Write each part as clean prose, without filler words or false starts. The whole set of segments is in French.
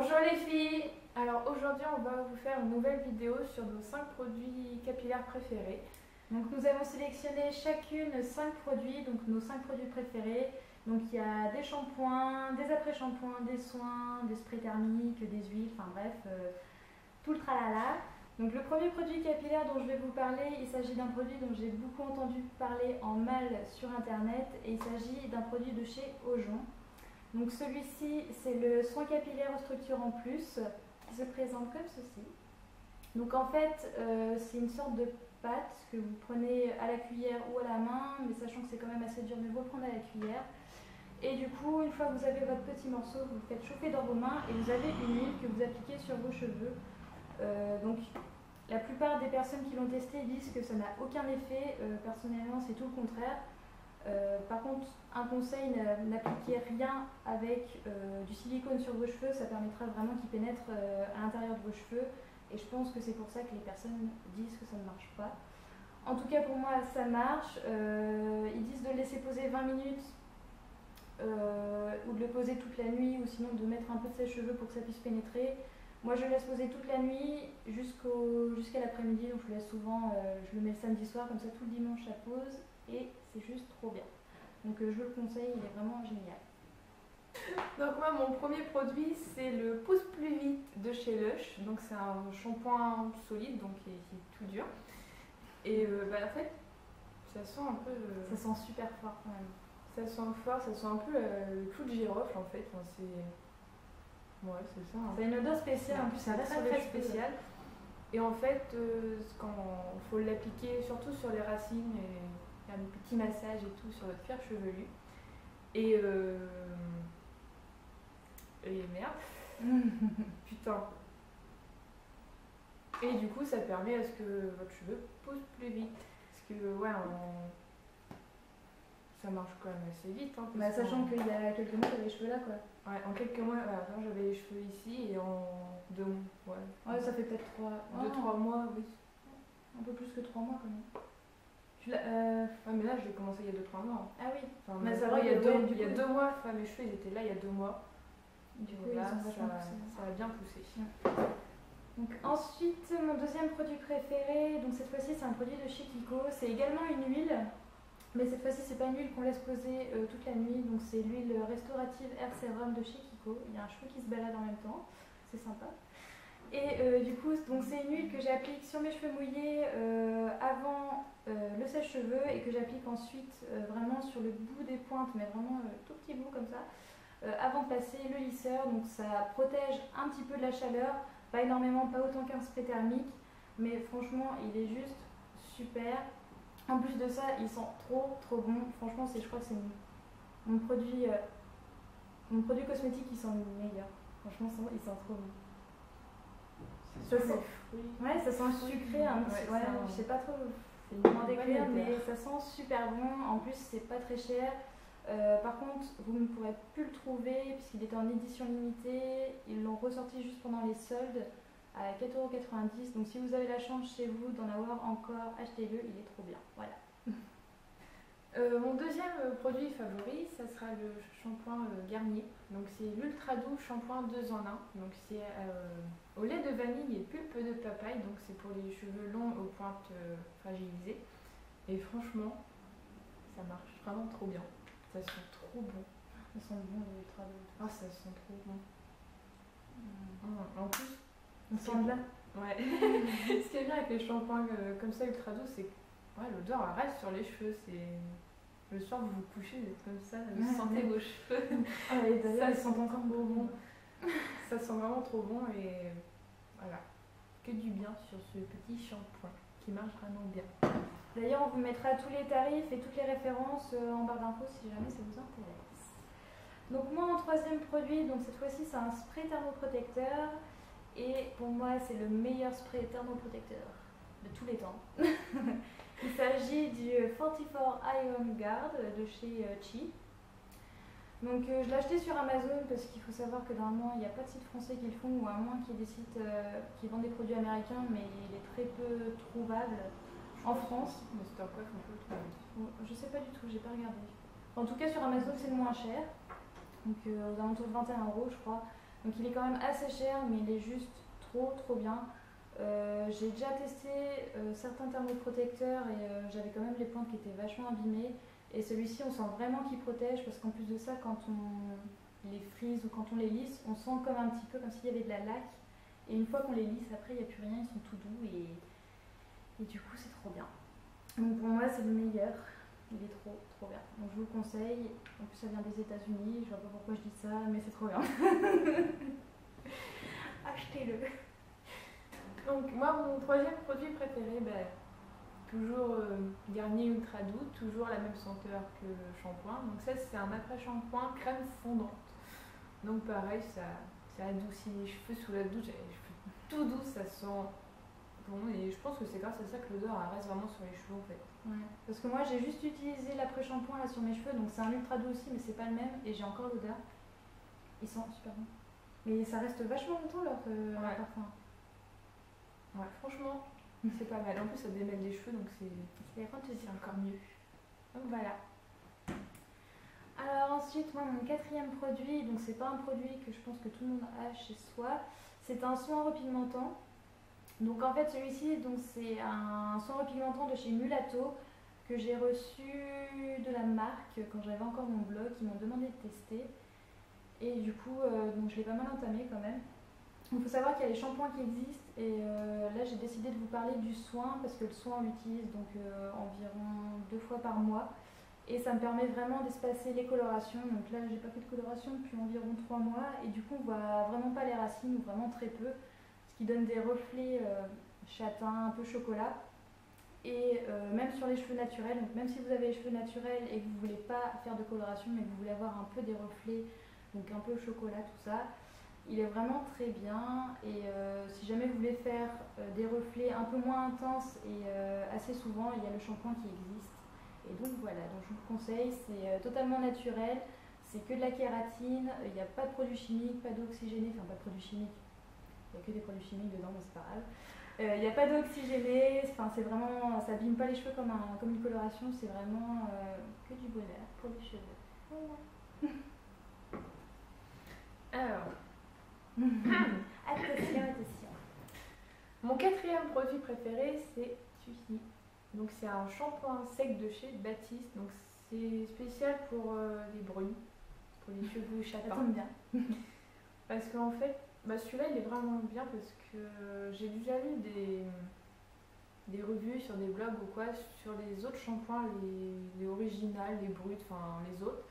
Bonjour les filles. Alors aujourd'hui on va vous faire une nouvelle vidéo sur nos 5 produits capillaires préférés. Donc nous avons sélectionné chacune 5 produits, donc nos 5 produits préférés. Donc il y a des shampoings, des après-shampoings, des soins, des sprays thermiques, des huiles, enfin bref, tout le tralala. Donc le premier produit capillaire dont je vais vous parler, il s'agit d'un produit dont j'ai beaucoup entendu parler en mal sur internet et il s'agit d'un produit de chez Aujon. Donc celui-ci, c'est le soin capillaire structurant plus qui se présente comme ceci. Donc en fait, c'est une sorte de pâte que vous prenez à la cuillère ou à la main, mais sachant que c'est quand même assez dur, mieux vaut prendre à la cuillère. Et du coup, une fois que vous avez votre petit morceau, vous le faites chauffer dans vos mains et vous avez une huile que vous appliquez sur vos cheveux. Donc la plupart des personnes qui l'ont testé disent que ça n'a aucun effet. Personnellement, c'est tout le contraire. Par contre, un conseil, n'appliquez rien avec du silicone sur vos cheveux, ça permettra vraiment qu'il pénètre à l'intérieur de vos cheveux et je pense que c'est pour ça que les personnes disent que ça ne marche pas. En tout cas pour moi ça marche, ils disent de le laisser poser 20 minutes ou de le poser toute la nuit ou sinon de mettre un peu de sèche-cheveux pour que ça puisse pénétrer. Moi je le laisse poser toute la nuit jusqu'à l'après-midi, donc je le laisse souvent, je le mets le samedi soir, comme ça tout le dimanche ça pose et c'est juste trop bien. Donc je vous le conseille, il est vraiment génial. Donc moi mon premier produit c'est le Pousse plus vite de chez Lush. Donc c'est un shampoing solide, donc qui est tout dur. Et en fait ça sent un peu... Ça sent super fort quand même. Ça sent fort, ça sent un peu le clou de girofle en fait. Enfin, ouais, c'est ça. Hein. Ça a une odeur spéciale, en plus ça reste très spécial. Et en fait, quand il faut l'appliquer surtout sur les racines et faire des petits massages et tout sur votre cuir chevelu. Et merde. Putain. Et du coup, ça permet à ce que votre cheveu pousse plus vite. Parce que, ouais, ça marche quand même assez vite. Hein, sachant qu'il y a quelques mois, j'avais les cheveux là, quoi. Ouais, en quelques mois, j'avais les cheveux ici et en 2 mois. Ouais, ça fait peut-être 2-3 mois, oui. Un peu plus que 3 mois, quand même. Ouais, mais là, je l'ai commencé il y a 2-3 mois. Ah oui. Enfin, mais ça va, il y a 2 mois. Enfin, mes cheveux, ils étaient là il y a 2 mois. Du coup, là, ça a bien poussé. Ouais. Donc ensuite, mon deuxième produit préféré, donc cette fois-ci c'est un produit de chez Kiko, c'est également une huile, mais cette fois-ci c'est pas une huile qu'on laisse poser toute la nuit, donc c'est l'huile restaurative Air Serum de chez Kiko. Il y a un cheveu qui se balade en même temps, c'est sympa. Et du coup, c'est une huile que j'applique sur mes cheveux mouillés avant le sèche-cheveux et que j'applique ensuite vraiment sur le bout des pointes, mais vraiment tout petit bout comme ça, avant de passer le lisseur. Donc ça protège un petit peu de la chaleur, pas énormément, pas autant qu'un spray thermique, mais franchement il est juste super. En plus de ça, il sent trop bon. Franchement, je crois que c'est mon produit cosmétique qui sent le meilleur. Franchement, il sent trop bon. Ça sent ouais, ça sent sucré, un petit, ouais, je sais pas trop comment décrire, mais ça sent super bon. En plus, c'est pas très cher. Par contre, vous ne pourrez plus le trouver puisqu'il était en édition limitée. Ils l'ont ressorti juste pendant les soldes à 4,90 €. Donc si vous avez la chance chez vous d'en avoir encore, achetez-le, il est trop bien. Voilà. Mon deuxième produit favori, ça sera le shampoing Garnier. Donc c'est l'ultra doux shampoing 2 en 1. Donc c'est au lait de vanille et pulpe de papaye. Donc c'est pour les cheveux longs aux pointes fragilisées. Et franchement, ça marche vraiment trop bien. Ça sent trop bon. Ça sent bon l'ultra doux. Ah, ça sent trop bon. En plus, on sent là. Ouais. Ce qui est bien avec les shampoings comme ça ultra doux, c'est que l'odeur reste sur les cheveux. Le soir, vous vous couchez, vous êtes comme ça, vous sentez vos cheveux. Et d'ailleurs, ils sentent encore bon. Ça sent vraiment trop bon et voilà. Que du bien sur ce petit shampoing qui marche vraiment bien. D'ailleurs, on vous mettra tous les tarifs et toutes les références en barre d'infos si jamais ça vous intéresse. Donc moi, en troisième produit, donc cette fois-ci, c'est un spray thermoprotecteur. Et pour moi, c'est le meilleur spray thermoprotecteur de tous les temps. Il s'agit du 44 Iron Guard de chez Chi. Donc je l'ai acheté sur Amazon parce qu'il faut savoir que normalement il n'y a pas de site français qui le font, ou à moins qu'il y ait des sites qui vendent des produits américains, mais il est très peu trouvable en France. Mais c'est quoi qu'on peut le trouver? Je sais pas du tout, j'ai pas regardé. En tout cas sur Amazon c'est le moins cher, donc aux alentours de 21 € je crois. Donc il est quand même assez cher, mais il est juste trop bien. J'ai déjà testé certains thermoprotecteurs et j'avais quand même les pointes qui étaient vachement abîmées. Et celui-ci, on sent vraiment qu'il protège parce qu'en plus de ça, quand on les frise ou quand on les lisse, on sent comme un petit peu comme s'il y avait de la laque. Et une fois qu'on les lisse, après, il n'y a plus rien, ils sont tout doux et du coup, c'est trop bien. Donc pour moi, c'est le meilleur. Il est trop bien. Donc je vous le conseille. En plus, ça vient des États-Unis. Je vois pas pourquoi je dis ça, mais c'est trop bien. Achetez-le. Donc moi, mon troisième produit préféré, toujours Garnier Ultra Doux, toujours la même senteur que le shampoing. Donc ça, c'est un après-shampoing crème fondante. Donc pareil, ça adoucit les cheveux sous la douche. Les cheveux tout doux, ça sent bon. Et je pense que c'est grâce à ça que l'odeur elle reste vraiment sur les cheveux en fait. Ouais. Parce que moi, j'ai juste utilisé l'après-shampoing là sur mes cheveux. Donc c'est un Ultra Doux aussi, mais c'est pas le même. Et j'ai encore l'odeur. Ils sont super bons. Mais ça reste vachement longtemps leur parfum. Ouais, franchement, c'est pas mal. En plus, ça démêle les cheveux, donc c'est encore mieux. Donc voilà. Alors ensuite, moi, mon quatrième produit, donc c'est pas un produit que je pense que tout le monde a chez soi, c'est un soin repigmentant. Donc en fait, celui-ci, donc c'est un soin repigmentant de chez Mulato que j'ai reçu de la marque quand j'avais encore mon blog. Ils m'ont demandé de tester et du coup, donc je l'ai pas mal entamé quand même. Il faut savoir qu'il y a les shampoings qui existent et là j'ai décidé de vous parler du soin parce que le soin on l'utilise donc environ 2 fois par mois et ça me permet vraiment d'espacer les colorations. Donc là j'ai pas fait de coloration depuis environ 3 mois et du coup on voit vraiment pas les racines ou vraiment très peu, ce qui donne des reflets châtain, un peu chocolat. Et même sur les cheveux naturels, donc même si vous avez les cheveux naturels et que vous voulez pas faire de coloration mais que vous voulez avoir un peu des reflets, donc un peu chocolat tout ça, il est vraiment très bien. Et si jamais vous voulez faire des reflets un peu moins intenses et assez souvent, il y a le shampoing qui existe. Et donc voilà, donc je vous le conseille, c'est totalement naturel, c'est que de la kératine, il n'y a pas de produits chimiques, pas d'eau oxygénée, enfin pas de produits chimiques, il n'y a que des produits chimiques dedans, mais c'est pas grave. Il n'y a pas d'eau oxygénée, c'est vraiment, ça abîme pas les cheveux comme une coloration, c'est vraiment que du bonheur pour les cheveux. Voilà. Alors, attention. Mon quatrième produit préféré, c'est celui-ci. Donc c'est un shampoing sec de chez Baptiste. Donc c'est spécial pour les brunes, pour les cheveux châtains. Ça tombe bien. Parce qu'en fait, celui-là il est vraiment bien parce que j'ai déjà lu des revues sur des blogs ou quoi sur les autres shampoings, les originales, les bruts, enfin les autres.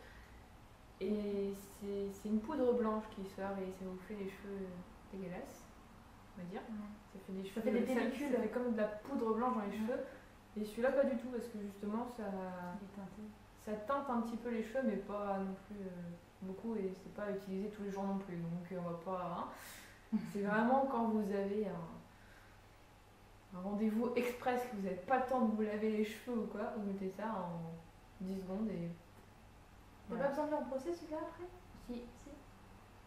Et c'est une poudre blanche qui sort et ça vous fait les cheveux dégueulasses, on va dire. Ça fait des cheveux, ça fait des pellicules. Ça fait comme de la poudre blanche dans les cheveux. Et celui-là pas du tout parce que justement ça teinte un petit peu les cheveux mais pas non plus beaucoup et c'est pas utilisé tous les jours non plus. Donc on va pas... C'est vraiment quand vous avez un rendez-vous express que vous n'avez pas le temps de vous laver les cheveux ou quoi, vous mettez ça en 10 secondes et... T'as pas besoin de le rebrosser celui-là après? Si.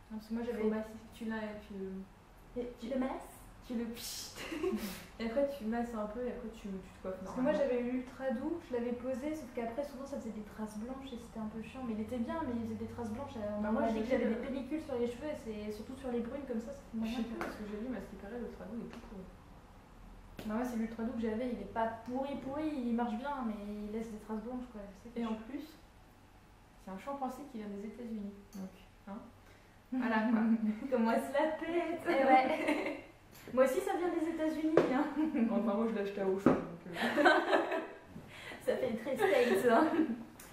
Non, parce que moi j'avais... Tu le masses. Tu le piches. Et après tu masses un peu et après tu te coiffes. Parce que moi j'avais eu l'ultra doux, je l'avais posé, sauf qu'après souvent ça faisait des traces blanches et c'était un peu chiant. Mais il était bien, mais il faisait des traces blanches. Moi j'ai dit que j'avais des pellicules sur les cheveux et c'est surtout sur les brunes comme ça. Je sais pas parce que j'ai vu, mais à ce qui paraît, l'ultra doux est tout pourri. Bah ouais, c'est l'ultra doux que j'avais, il est pas pourri, il marche bien, mais il laisse des traces blanches quoi. Je sais et en plus, c'est un shampoing qui vient des États-Unis. Donc, hein. Voilà quoi. Comment elle se la pète. Et ouais. Moi aussi ça vient des États-Unis. Hein. Enfin moi je l'ai acheté à Auchan. Ça fait très States. Hein.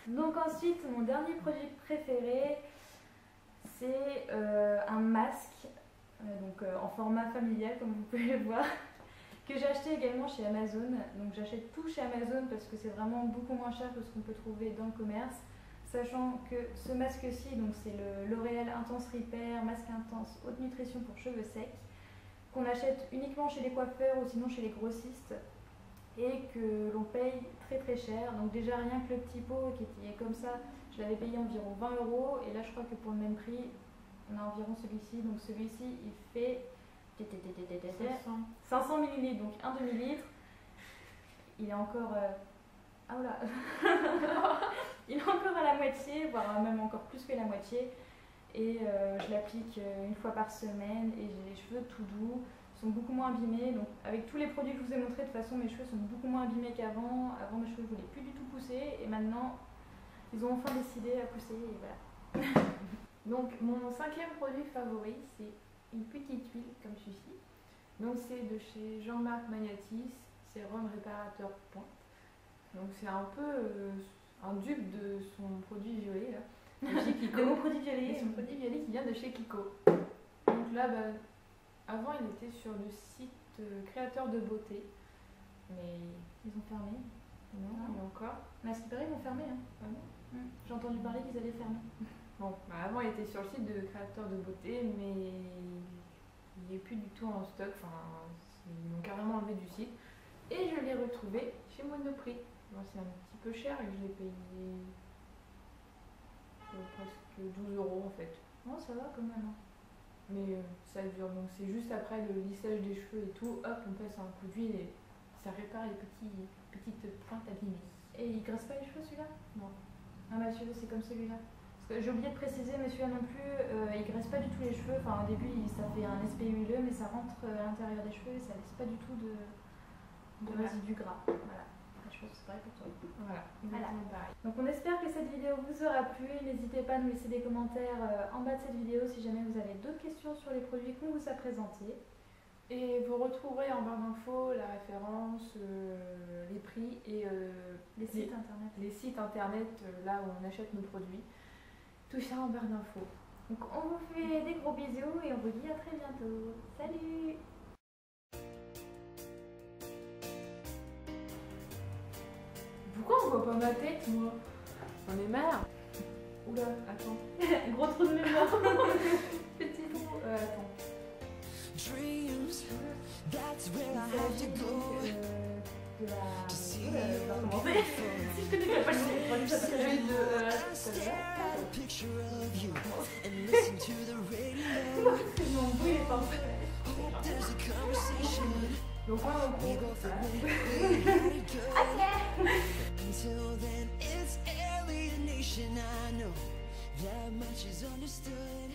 Donc ensuite mon dernier produit préféré c'est un masque en format familial comme vous pouvez le voir que j'ai acheté également chez Amazon. Donc j'achète tout chez Amazon parce que c'est vraiment beaucoup moins cher que ce qu'on peut trouver dans le commerce. Sachant que ce masque-ci, donc c'est le L'Oréal Intense Repair, masque intense haute nutrition pour cheveux secs, qu'on achète uniquement chez les coiffeurs ou sinon chez les grossistes et que l'on paye très cher. Donc déjà rien que le petit pot qui est comme ça, je l'avais payé environ 20 € et là je crois que pour le même prix, on a environ celui-ci. Donc celui-ci il fait 500 ml, donc 1 demi-litre. Il est encore... Ah oula. Il est encore à la moitié, voire même encore plus que la moitié. et je l'applique une fois par semaine et j'ai les cheveux tout doux, ils sont beaucoup moins abîmés. Donc avec tous les produits que je vous ai montrés, de toute façon mes cheveux sont beaucoup moins abîmés qu'avant. Avant mes cheveux ne voulaient plus du tout pousser et maintenant ils ont enfin décidé à pousser et voilà. Donc mon 5e produit favori, c'est une petite huile comme celui-ci. Donc c'est de chez Jean-Marc Magnatis, sérum réparateur pointe. Donc c'est un peu un dupe de son produit violet là, de chez Kiko. De mon produit violet. Son produit violet qui vient de chez Kiko. Donc là, avant il était sur le site créateur de beauté, mais Ils ont fermé. non, il y a encore. Mais à ce qui paraît, ils vont fermer. Hein. Ah bon. J'ai entendu parler qu'ils allaient fermer. Bon, avant il était sur le site de créateur de beauté, mais il n'est plus du tout en stock. Enfin, ils l'ont carrément enlevé du site. Et je l'ai retrouvé chez Monoprix. Bon, c'est un petit peu cher et je l'ai payé presque 12 € en fait. Non, ça va quand même. Mais ça dure, donc c'est juste après le lissage des cheveux et tout, hop, on passe un coup d'huile et ça répare les petites pointes abîmées. Et il graisse pas les cheveux celui-là? Non. Ah bah celui-là c'est comme celui-là. Parce que j'ai oublié de préciser, mais celui-là non plus, il graisse pas du tout les cheveux. Enfin au début ça fait un aspect huileux, mais ça rentre à l'intérieur des cheveux et ça laisse pas du tout de résidus gras. Voilà. Je pense que c'est pareil pour toi. Voilà, pareil. Donc on espère que cette vidéo vous aura plu. N'hésitez pas à nous laisser des commentaires en bas de cette vidéo si jamais vous avez d'autres questions sur les produits qu'on vous a présentés. Et vous retrouverez en barre d'infos la référence, les prix et Les sites internet. Les sites internet là où on achète nos produits. Tout ça en barre d'infos. Donc on vous fait des gros bisous et on vous dit à très bientôt. Salut! Pourquoi on voit pas ma tête, moi? J'en ai marre. Oula, attends. Gros trou de mémoire. Petit trou. Attends. Il s'agit donc de la... Je vais recommencer. Si je connais pas le produit, ça s'appelle mon bruit est pas Donc on Until then, it's alienation. I know that much is understood.